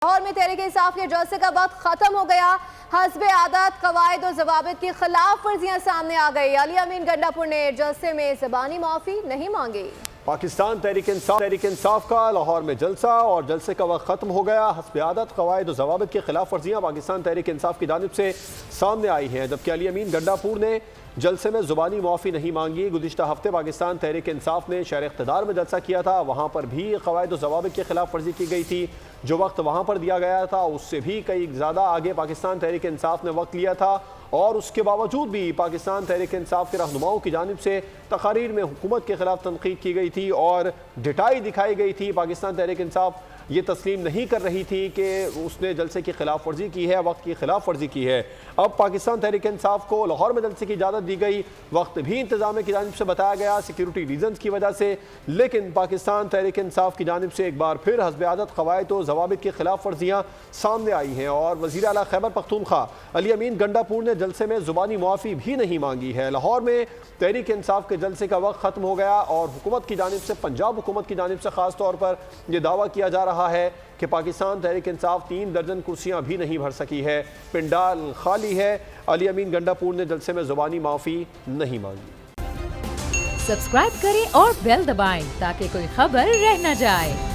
लाहौर में तहरीक इंसाफ के जलसे का वक्त खत्म हो गया। हस्बे आदत कवायद और जवाबित की खिलाफ वर्जियां सामने आ गई। अली अमीन गंडापुर ने जलसे में ज़बानी माफी नहीं मांगी। पाकिस्तान तहरीक इंसाफ का लाहौर में जलसा और जलसे का वक्त खत्म हो गया। हस्बे आदत कवायद और जवाबित की खिलाफ वर्जियां पाकिस्तान तहरीक इंसाफ की जानिब से सामने आई हैं, जबकि अली अमीन गंडापुर ने जलसे में ज़ुबानी माफ़ी नहीं मांगी। गुज़िश्ता हफ्ते पाकिस्तान तहरीक इंसाफ ने शहर इक़्तिदार में जलसा किया था, वहाँ पर भी कवायद और ज़वाबित की खिलाफ वर्जी की गई थी। जो वक्त वहाँ पर दिया गया था उससे भी कई ज़्यादा आगे पाकिस्तान तहरीक इंसाफ ने वक्त लिया था, और उसके बावजूद भी पाकिस्तान तहरीक इंसाफ के रहनुमाओं की जानिब से तकारीर में हुकूमत के खिलाफ तनकीद की गई थी और ढिठाई दिखाई गई थी। पाकिस्तान तहरीक इंसाफ ये तस्लीम नहीं कर रही थी कि उसने जलसे की खिलाफ वर्जी की है, वक्त की खिलाफ वर्जी की है। अब पाकिस्तान तहरीक इंसाफ को लाहौर में जलसे की इजाज़त दी गई, वक्त भी इंतजाम की जानिब से बताया गया सिक्योरिटी रीजन्स की वजह से, लेकिन पाकिस्तान तहरीक इंसाफ की जानिब से एक बार फिर हस्बे आदत कवायद और जवाबित की खिलाफ वर्जियाँ सामने आई हैं। और वज़ीर आला खैबर पख्तूनख्वा अली अमीन गंडापुर ने जलसे में ज़ुबानी मुआफ़ी भी नहीं मांगी है। लाहौर में तहरीक इंसाफ के जलसे का वक्त ख़त्म हो गया और हुकूमत की जानिब से, पंजाब हुकूमत की जानिब से ख़ास तौर पर यह दावा किया जा रहा है कि पाकिस्तान तहरीक इंसाफ 3 दर्जन कुर्सियां भी नहीं भर सकी है, पिंडाल खाली है। अली अमीन गंडापुर ने जलसे में ज़ुबानी माफ़ी नहीं मांगी। सब्सक्राइब करें और बेल दबाएं ताकि कोई खबर रह न जाए।